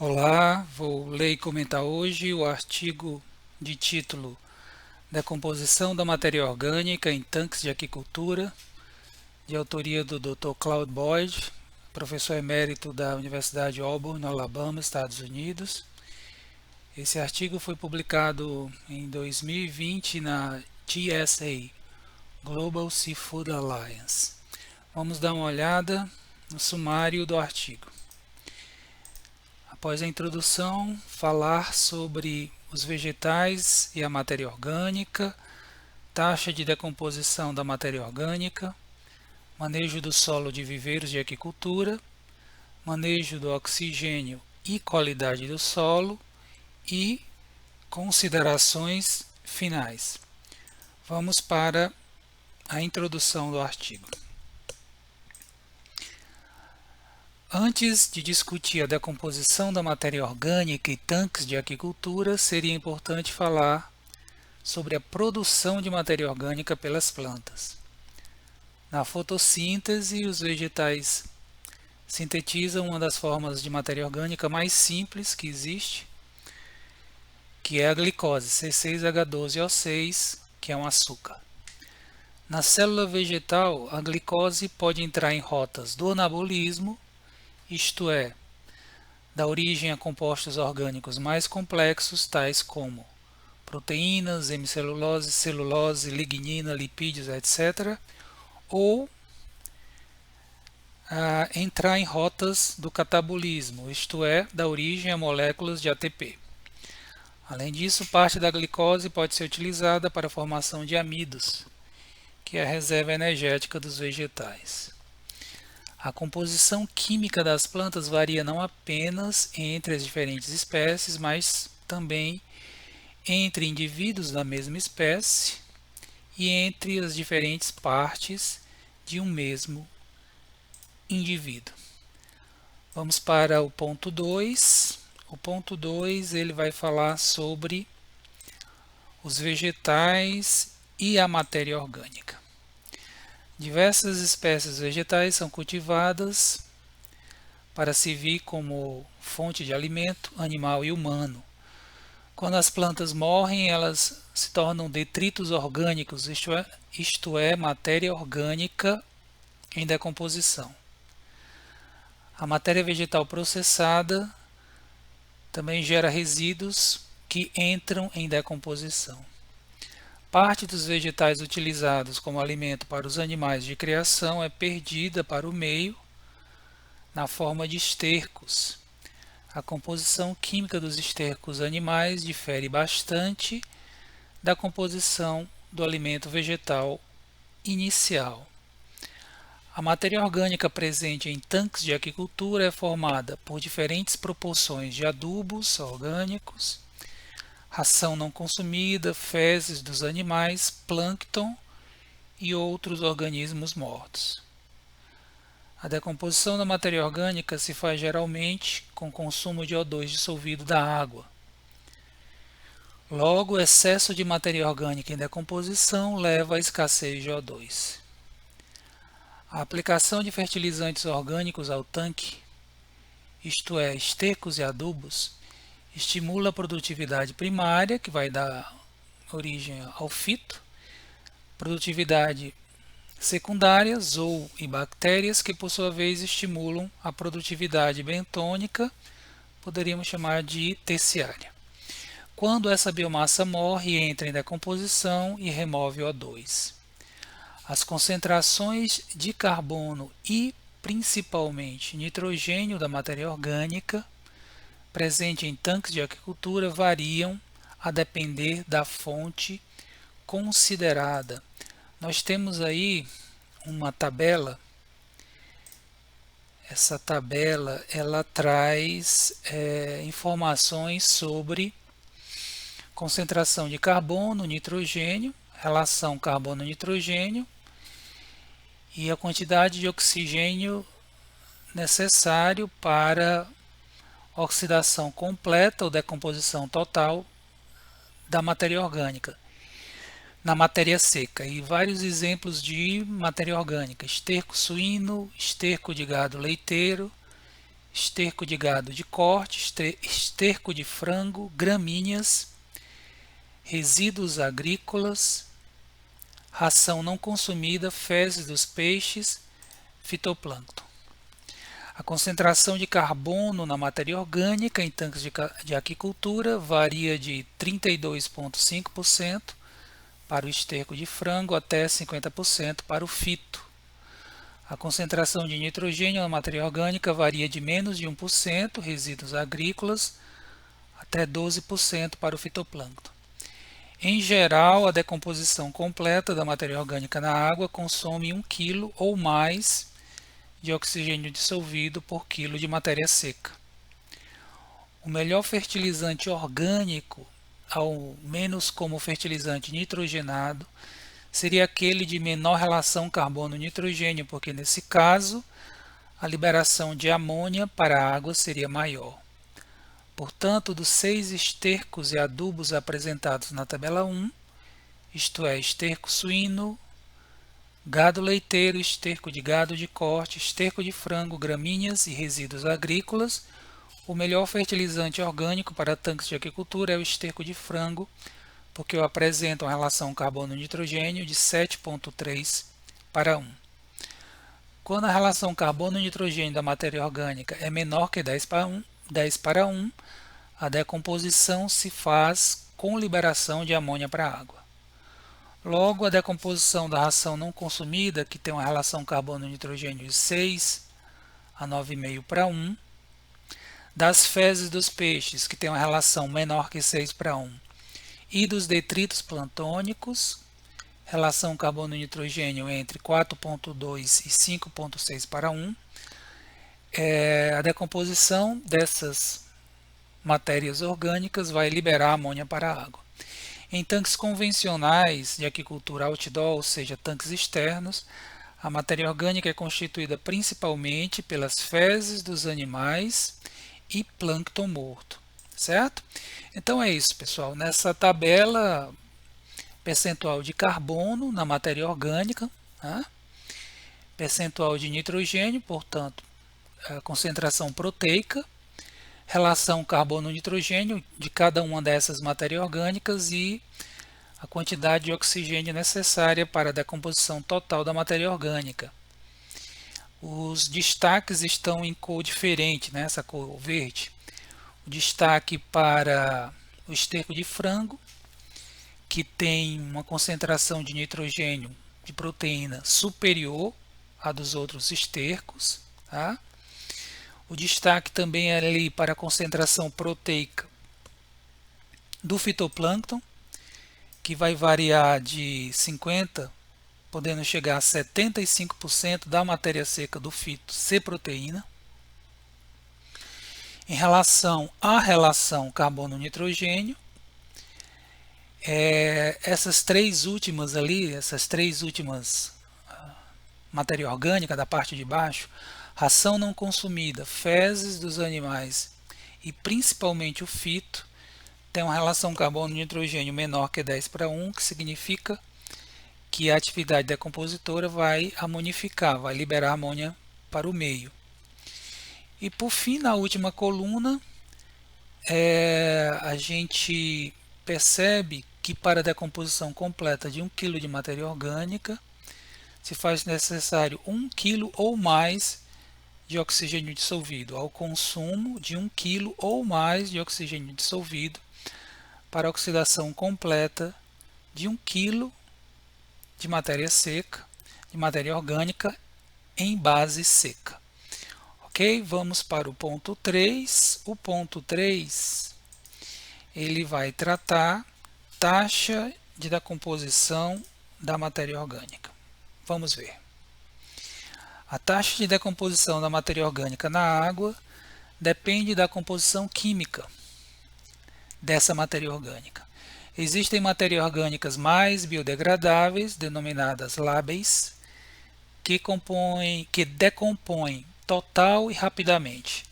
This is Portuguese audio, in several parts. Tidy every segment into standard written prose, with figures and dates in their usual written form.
Olá, vou ler e comentar hoje o artigo de título Decomposição da matéria orgânica em tanques de aquicultura, de autoria do Dr. Claude Boyd, professor emérito da Universidade Auburn, no Alabama, Estados Unidos. Esse artigo foi publicado em 2020 na GSA, Global Seafood Alliance. Vamos dar uma olhada no sumário do artigo. Após a introdução, falar sobre os vegetais e a matéria orgânica, taxa de decomposição da matéria orgânica, manejo do solo de viveiros de aquicultura, manejo do oxigênio e qualidade do solo e considerações finais. Vamos para a introdução do artigo. Antes de discutir a decomposição da matéria orgânica e tanques de aquicultura, seria importante falar sobre a produção de matéria orgânica pelas plantas. Na fotossíntese, os vegetais sintetizam uma das formas de matéria orgânica mais simples que existe, que é a glicose, C6H12O6, que é um açúcar. Na célula vegetal, a glicose pode entrar em rotas do anabolismo, isto é, da origem a compostos orgânicos mais complexos, tais como proteínas, hemicelulose, celulose, lignina, lipídios, etc., ou entrar em rotas do catabolismo, isto é, da origem a moléculas de ATP. Além disso, parte da glicose pode ser utilizada para a formação de amidos, que é a reserva energética dos vegetais. A composição química das plantas varia não apenas entre as diferentes espécies, mas também entre indivíduos da mesma espécie e entre as diferentes partes de um mesmo indivíduo. Vamos para o ponto 2. O ponto 2 ele vai falar sobre os vegetais e a matéria orgânica. Diversas espécies vegetais são cultivadas para servir como fonte de alimento animal e humano. Quando as plantas morrem, elas se tornam detritos orgânicos, isto é, matéria orgânica em decomposição. A matéria vegetal processada também gera resíduos que entram em decomposição. Parte dos vegetais utilizados como alimento para os animais de criação é perdida para o meio na forma de estercos. A composição química dos estercos animais difere bastante da composição do alimento vegetal inicial. A matéria orgânica presente em tanques de aquicultura é formada por diferentes proporções de adubos orgânicos, ração não consumida, fezes dos animais, plâncton e outros organismos mortos. A decomposição da matéria orgânica se faz geralmente com consumo de O2 dissolvido da água. Logo, o excesso de matéria orgânica em decomposição leva à escassez de O2. A aplicação de fertilizantes orgânicos ao tanque, isto é, estercos e adubos, estimula a produtividade primária, que vai dar origem ao fito, produtividade secundária, zoo e bactérias, que por sua vez estimulam a produtividade bentônica, poderíamos chamar de terciária. Quando essa biomassa morre, entra em decomposição e remove o O2. As concentrações de carbono e principalmente nitrogênio da matéria orgânica presente em tanques de aquicultura variam a depender da fonte considerada. Nós temos aí uma tabela. Essa tabela ela traz informações sobre concentração de carbono, nitrogênio, relação carbono-nitrogênio e a quantidade de oxigênio necessário para oxidação completa ou decomposição total da matéria orgânica na matéria seca, e vários exemplos de matéria orgânica: esterco suíno, esterco de gado leiteiro, esterco de gado de corte, esterco de frango, gramíneas, resíduos agrícolas, ração não consumida, fezes dos peixes, fitoplâncton. A concentração de carbono na matéria orgânica em tanques de aquicultura varia de 32,5% para o esterco de frango até 50% para o fito. A concentração de nitrogênio na matéria orgânica varia de menos de 1%, resíduos agrícolas, até 12% para o fitoplâncton. Em geral, a decomposição completa da matéria orgânica na água consome 1 kg ou mais de oxigênio dissolvido por quilo de matéria seca. O melhor fertilizante orgânico, ao menos como fertilizante nitrogenado, seria aquele de menor relação carbono-nitrogênio, porque nesse caso a liberação de amônia para a água seria maior. Portanto, dos 6 estercos e adubos apresentados na tabela 1, isto é, esterco suíno, gado leiteiro, esterco de gado de corte, esterco de frango, gramíneas e resíduos agrícolas, o melhor fertilizante orgânico para tanques de aquicultura é o esterco de frango, porque apresenta uma relação carbono-nitrogênio de 7,3 para 1. Quando a relação carbono-nitrogênio da matéria orgânica é menor que 10 para 1, a decomposição se faz com liberação de amônia para a água. Logo, a decomposição da ração não consumida, que tem uma relação carbono-nitrogênio de 6 a 9,5 para 1, das fezes dos peixes, que tem uma relação menor que 6 para 1, e dos detritos plantônicos, relação carbono-nitrogênio entre 4,2 e 5,6 para 1, a decomposição dessas matérias orgânicas vai liberar amônia para a água. Em tanques convencionais de aquicultura outdoor, ou seja, tanques externos, a matéria orgânica é constituída principalmente pelas fezes dos animais e plâncton morto, certo? Então é isso, pessoal. Nessa tabela, percentual de carbono na matéria orgânica, né? Percentual de nitrogênio, portanto, a concentração proteica, relação carbono-nitrogênio de cada uma dessas matérias orgânicas e a quantidade de oxigênio necessária para a decomposição total da matéria orgânica. Os destaques estão em cor diferente, né? Essa cor verde. O destaque para o esterco de frango, que tem uma concentração de nitrogênio de proteína superior à dos outros estercos, tá? O destaque também é ali para a concentração proteica do fitoplâncton, que vai variar de 50%, podendo chegar a 75% da matéria seca do fito ser proteína. Em relação à relação carbono-nitrogênio, essas três últimas matéria orgânica da parte de baixo, ração não consumida, fezes dos animais e principalmente o fito, tem uma relação carbono-nitrogênio menor que 10 para 1, que significa que a atividade decompositora vai amonificar, vai liberar amônia para o meio. E por fim, na última coluna, a gente percebe que para a decomposição completa de 1 kg de matéria orgânica, se faz necessário 1 kg ou mais de oxigênio dissolvido, ao consumo de 1 kg ou mais de oxigênio dissolvido para a oxidação completa de 1 kg de matéria seca, de matéria orgânica em base seca. Ok? Vamos para o ponto 3. O ponto 3, ele vai tratar taxa de decomposição da matéria orgânica. Vamos ver. A taxa de decomposição da matéria orgânica na água depende da composição química dessa matéria orgânica. Existem matérias orgânicas mais biodegradáveis, denominadas lábeis, que decompõem total e rapidamente.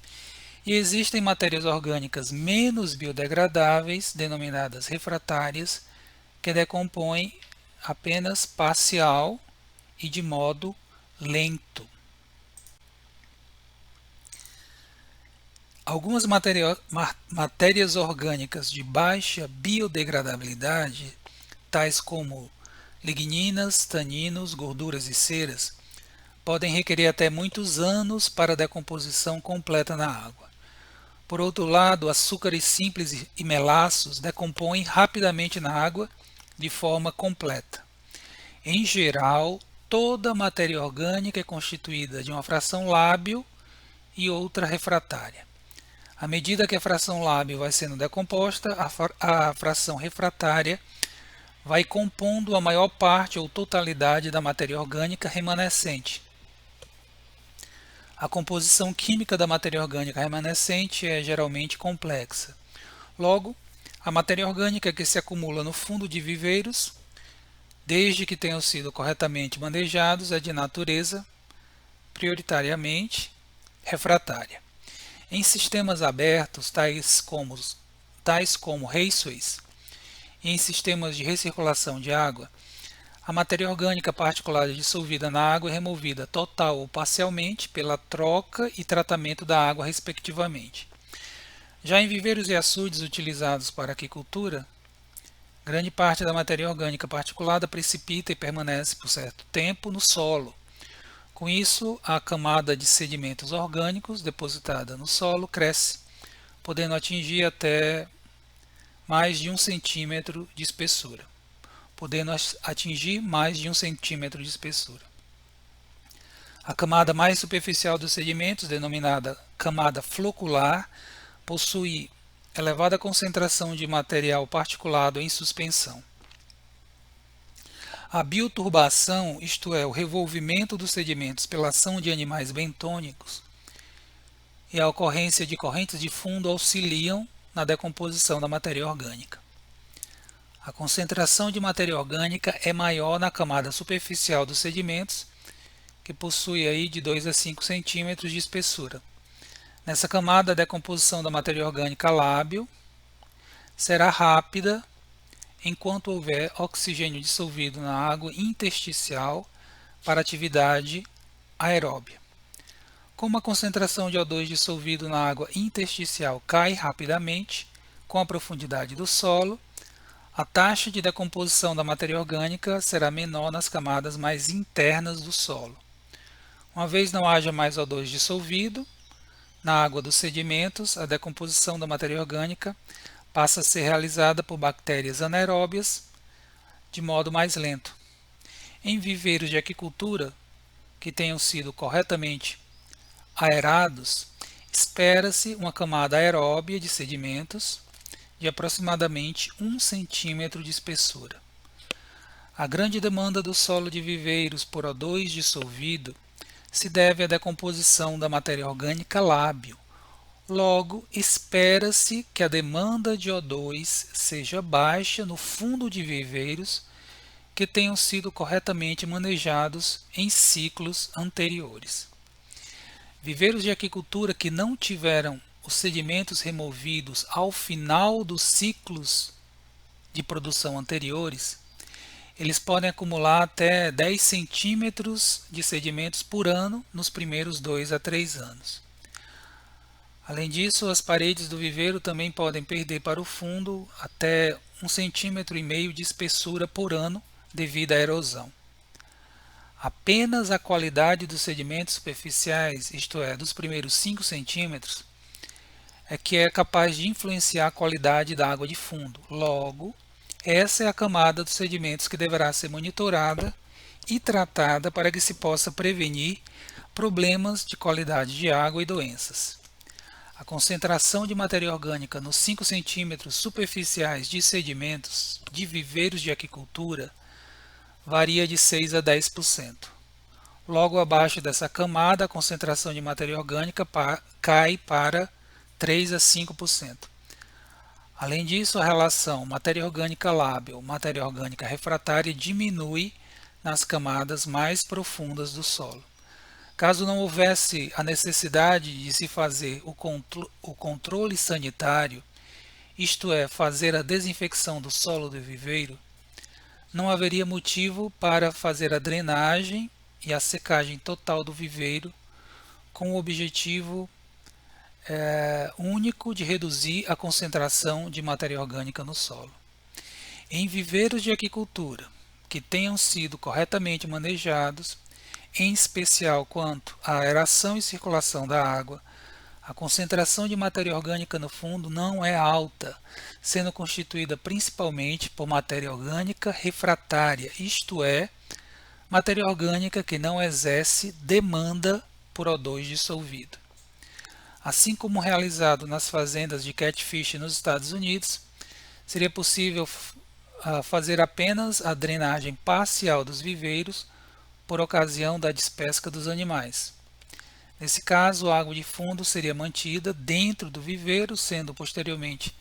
E existem matérias orgânicas menos biodegradáveis, denominadas refratárias, que decompõem apenas parcial e de modo lento. Algumas matérias orgânicas de baixa biodegradabilidade, tais como ligninas, taninos, gorduras e ceras, podem requerer até muitos anos para a decomposição completa na água. Por outro lado, açúcares simples e melaços decompõem rapidamente na água de forma completa. Em geral, toda matéria orgânica é constituída de uma fração lábil e outra refratária. À medida que a fração lábil vai sendo decomposta, a fração refratária vai compondo a maior parte ou totalidade da matéria orgânica remanescente. A composição química da matéria orgânica remanescente é geralmente complexa. Logo, a matéria orgânica que se acumula no fundo de viveiros, desde que tenham sido corretamente manejados, é de natureza, prioritariamente, refratária. Em sistemas abertos, tais como raceway, e em sistemas de recirculação de água, a matéria orgânica particulada dissolvida na água é removida total ou parcialmente pela troca e tratamento da água, respectivamente. Já em viveiros e açudes utilizados para aquicultura, grande parte da matéria orgânica particulada precipita e permanece por certo tempo no solo. Com isso, a camada de sedimentos orgânicos depositada no solo cresce, podendo atingir até mais de 1 centímetro de espessura. A camada mais superficial dos sedimentos, denominada camada flocular, possui elevada concentração de material particulado em suspensão. A bioturbação, isto é, o revolvimento dos sedimentos pela ação de animais bentônicos, e a ocorrência de correntes de fundo auxiliam na decomposição da matéria orgânica. A concentração de matéria orgânica é maior na camada superficial dos sedimentos, que possui aí de 2 a 5 centímetros de espessura. Nessa camada, a decomposição da matéria orgânica lábil será rápida enquanto houver oxigênio dissolvido na água intersticial para atividade aeróbia. Como a concentração de O2 dissolvido na água intersticial cai rapidamente com a profundidade do solo, a taxa de decomposição da matéria orgânica será menor nas camadas mais internas do solo. Uma vez não haja mais O2 dissolvido na água dos sedimentos, a decomposição da matéria orgânica passa a ser realizada por bactérias anaeróbias de modo mais lento. Em viveiros de aquicultura que tenham sido corretamente aerados, espera-se uma camada aeróbia de sedimentos de aproximadamente 1 centímetro de espessura. A grande demanda do solo de viveiros por O2 dissolvido se deve à decomposição da matéria orgânica lábil. Logo, espera-se que a demanda de O2 seja baixa no fundo de viveiros que tenham sido corretamente manejados em ciclos anteriores. Viveiros de aquicultura que não tiveram os sedimentos removidos ao final dos ciclos de produção anteriores, eles podem acumular até 10 centímetros de sedimentos por ano nos primeiros 2 a 3 anos. Além disso, as paredes do viveiro também podem perder para o fundo até 1,5 centímetro de espessura por ano devido à erosão. Apenas a qualidade dos sedimentos superficiais, isto é, dos primeiros 5 centímetros, é que é capaz de influenciar a qualidade da água de fundo. Logo, essa é a camada dos sedimentos que deverá ser monitorada e tratada para que se possa prevenir problemas de qualidade de água e doenças. A concentração de matéria orgânica nos 5 centímetros superficiais de sedimentos de viveiros de aquicultura varia de 6 a 10%. Logo abaixo dessa camada, a concentração de matéria orgânica cai para 3 a 5%. Além disso, a relação matéria orgânica lábil, matéria orgânica refratária diminui nas camadas mais profundas do solo. Caso não houvesse a necessidade de se fazer o controle sanitário, isto é, fazer a desinfecção do solo do viveiro, não haveria motivo para fazer a drenagem e a secagem total do viveiro com o objetivo único de reduzir a concentração de matéria orgânica no solo. Em viveiros de aquicultura que tenham sido corretamente manejados, em especial quanto à aeração e circulação da água, a concentração de matéria orgânica no fundo não é alta, sendo constituída principalmente por matéria orgânica refratária, isto é, matéria orgânica que não exerce demanda por O2 dissolvido. Assim como realizado nas fazendas de catfish nos Estados Unidos, seria possível fazer apenas a drenagem parcial dos viveiros por ocasião da despesca dos animais. Nesse caso, a água de fundo seria mantida dentro do viveiro, sendo posteriormente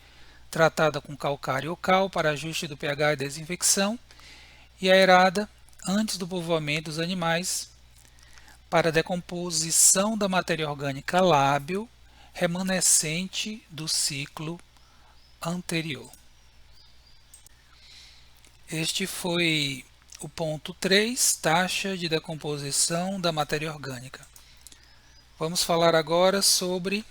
tratada com calcário ou cal para ajuste do pH e desinfecção, e aerada antes do povoamento dos animais para decomposição da matéria orgânica lábil remanescente do ciclo anterior. Este foi o ponto 3, taxa de decomposição da matéria orgânica. Vamos falar agora sobre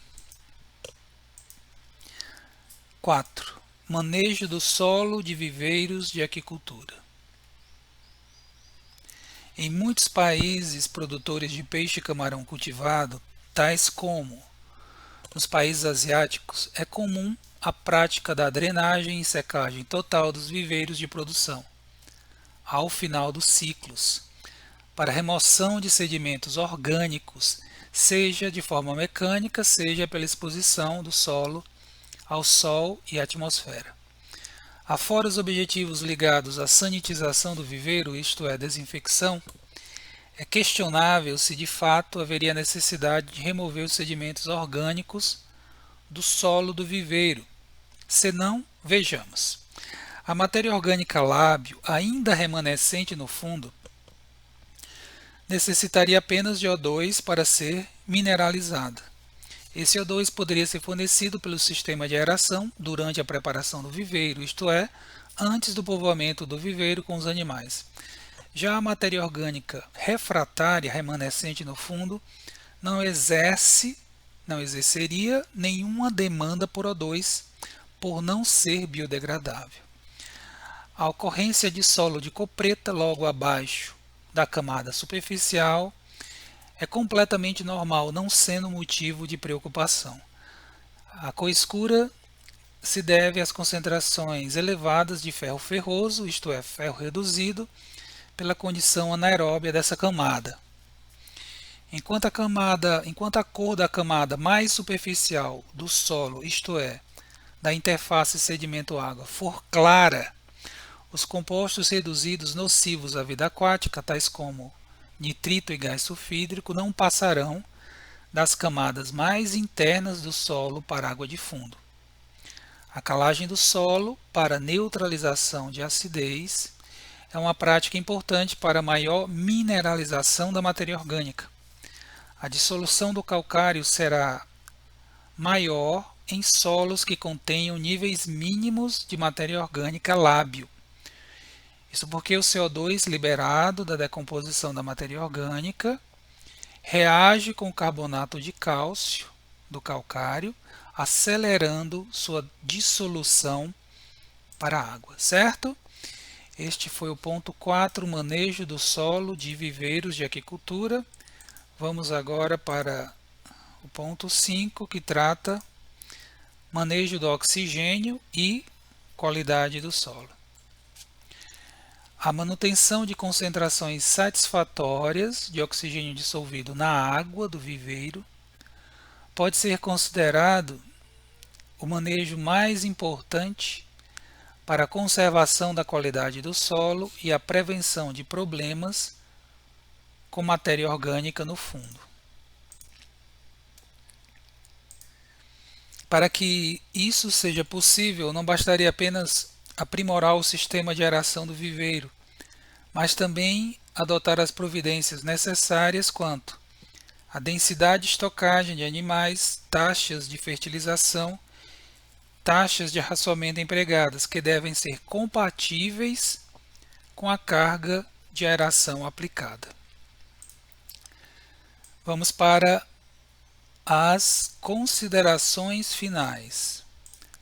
4. Manejo do solo de viveiros de aquicultura. Em muitos países produtores de peixe e camarão cultivado, tais como nos países asiáticos, é comum a prática da drenagem e secagem total dos viveiros de produção, ao final dos ciclos, para remoção de sedimentos orgânicos, seja de forma mecânica, seja pela exposição do solo ao sol e à atmosfera. Afora os objetivos ligados à sanitização do viveiro, isto é, desinfecção, é questionável se de fato haveria necessidade de remover os sedimentos orgânicos do solo do viveiro. Senão, vejamos. A matéria orgânica lábil, ainda remanescente no fundo, necessitaria apenas de O2 para ser mineralizada. Esse O2 poderia ser fornecido pelo sistema de aeração durante a preparação do viveiro, isto é, antes do povoamento do viveiro com os animais. Já a matéria orgânica refratária remanescente no fundo não exerceria nenhuma demanda por O2 por não ser biodegradável. A ocorrência de solo de cor preta logo abaixo da camada superficial é completamente normal, não sendo motivo de preocupação. A cor escura se deve às concentrações elevadas de ferro ferroso, isto é, ferro reduzido, pela condição anaeróbia dessa camada. Enquanto a cor da camada mais superficial do solo, isto é, da interface sedimento-água, for clara, os compostos reduzidos nocivos à vida aquática, tais como nitrito e gás sulfídrico, não passarão das camadas mais internas do solo para a água de fundo. A calagem do solo para neutralização de acidez é uma prática importante para a maior mineralização da matéria orgânica. A dissolução do calcário será maior em solos que contenham níveis mínimos de matéria orgânica lábil. Isso porque o CO2 liberado da decomposição da matéria orgânica reage com o carbonato de cálcio do calcário, acelerando sua dissolução para a água, certo? Este foi o ponto 4, manejo do solo de viveiros de aquicultura. Vamos agora para o ponto 5, que trata manejo do oxigênio e qualidade do solo. A manutenção de concentrações satisfatórias de oxigênio dissolvido na água do viveiro pode ser considerado o manejo mais importante para a conservação da qualidade do solo e a prevenção de problemas com matéria orgânica no fundo. Para que isso seja possível, não bastaria apenas aprimorar o sistema de aeração do viveiro, mas também adotar as providências necessárias quanto à densidade de estocagem de animais, taxas de fertilização, taxas de arraçoamento empregadas, que devem ser compatíveis com a carga de aeração aplicada. Vamos para as considerações finais,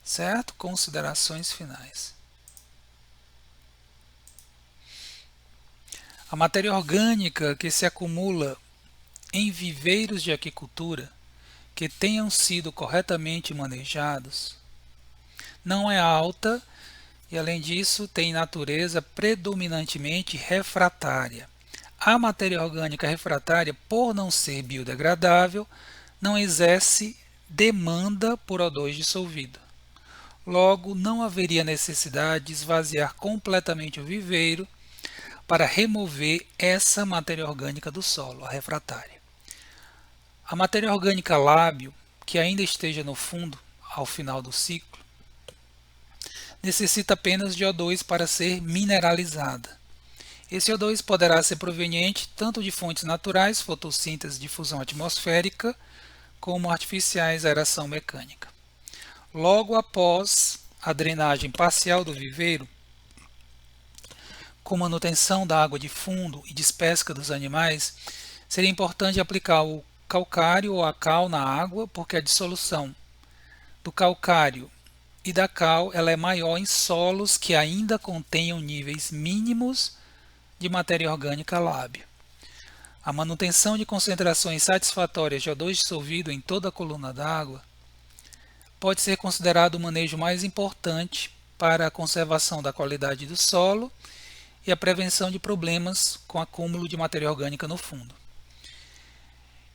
certo? Considerações finais. A matéria orgânica que se acumula em viveiros de aquicultura que tenham sido corretamente manejados não é alta e, além disso, tem natureza predominantemente refratária. A matéria orgânica refratária, por não ser biodegradável, não exerce demanda por O2 dissolvido. Logo, não haveria necessidade de esvaziar completamente o viveiro para remover essa matéria orgânica do solo, a refratária. A matéria orgânica lábio, que ainda esteja no fundo ao final do ciclo, necessita apenas de O2 para ser mineralizada. Esse O2 poderá ser proveniente tanto de fontes naturais, fotossíntese, difusão atmosférica, como artificiais, aeração mecânica. Logo após a drenagem parcial do viveiro, com manutenção da água de fundo e despesca dos animais, seria importante aplicar o calcário ou a cal na água, porque a dissolução do calcário e da cal ela é maior em solos que ainda contenham níveis mínimos de matéria orgânica lábio. A manutenção de concentrações satisfatórias de O2 dissolvido em toda a coluna d'água pode ser considerado o manejo mais importante para a conservação da qualidade do solo e a prevenção de problemas com acúmulo de matéria orgânica no fundo.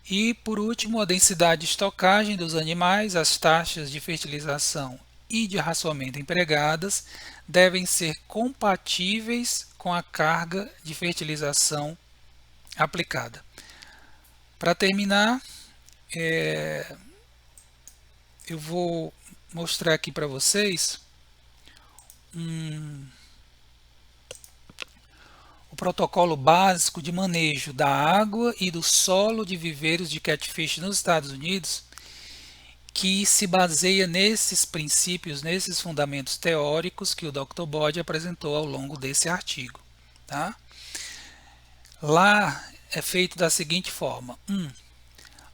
E, por último, a densidade de estocagem dos animais, as taxas de fertilização e de raçoamento empregadas devem ser compatíveis com a carga de fertilização aplicada. Para terminar, eu vou mostrar aqui para vocês o protocolo básico de manejo da água e do solo de viveiros de catfish nos Estados Unidos, que se baseia nesses princípios, nesses fundamentos teóricos que o Dr. Bode apresentou ao longo desse artigo. Tá? Lá é feito da seguinte forma: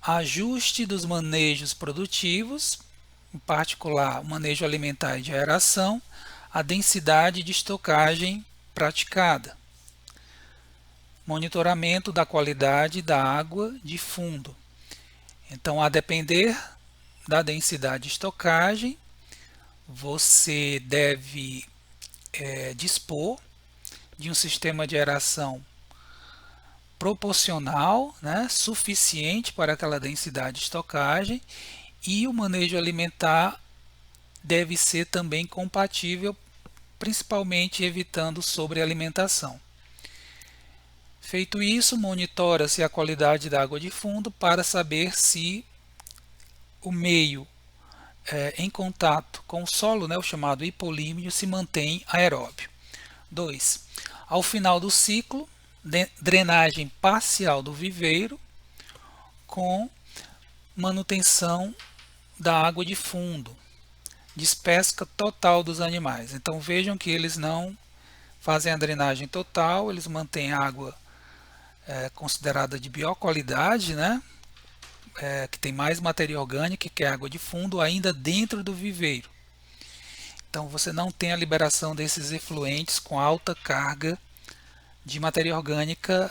ajuste dos manejos produtivos, em particular o manejo alimentar e de aeração, a densidade de estocagem praticada. Monitoramento da qualidade da água de fundo. Então, a depender da densidade de estocagem, você deve dispor de um sistema de aeração proporcional, suficiente para aquela densidade de estocagem, e o manejo alimentar deve ser também compatível, principalmente evitando sobrealimentação. Feito isso, monitora-se a qualidade da água de fundo para saber se o meio em contato com o solo, o chamado hipolímio, se mantém aeróbio. 2. Ao final do ciclo, drenagem parcial do viveiro com manutenção da água de fundo, despesca total dos animais. Então vejam que eles não fazem a drenagem total, eles mantêm a água considerada de pior qualidade, que tem mais matéria orgânica, que é água de fundo, ainda dentro do viveiro. Então você não tem a liberação desses efluentes com alta carga de matéria orgânica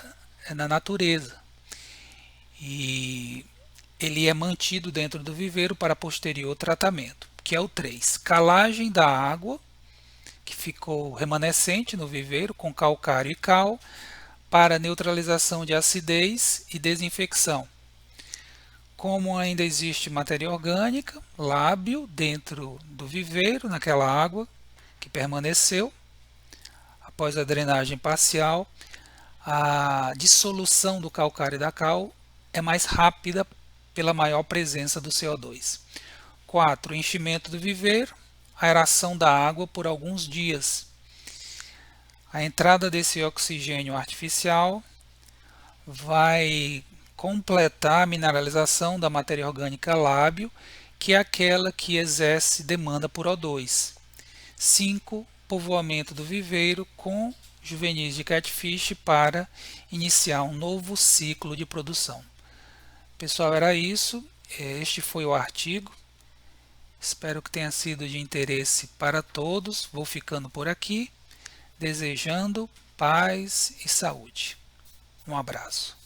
na natureza. E ele é mantido dentro do viveiro para posterior tratamento, que é o 3. Calagem da água, que ficou remanescente no viveiro, com calcário e cal, para neutralização de acidez e desinfecção. Como ainda existe matéria orgânica, lábio, dentro do viveiro, naquela água que permaneceu, após a drenagem parcial, a dissolução do calcário e da cal é mais rápida pela maior presença do CO2. 4. Enchimento do viveiro, aeração da água por alguns dias. A entrada desse oxigênio artificial vai completar a mineralização da matéria orgânica lábio, que é aquela que exerce demanda por O2. 5. Povoamento do viveiro com juvenis de catfish para iniciar um novo ciclo de produção. Pessoal, era isso. Este foi o artigo. Espero que tenha sido de interesse para todos. Vou ficando por aqui, desejando paz e saúde. Um abraço.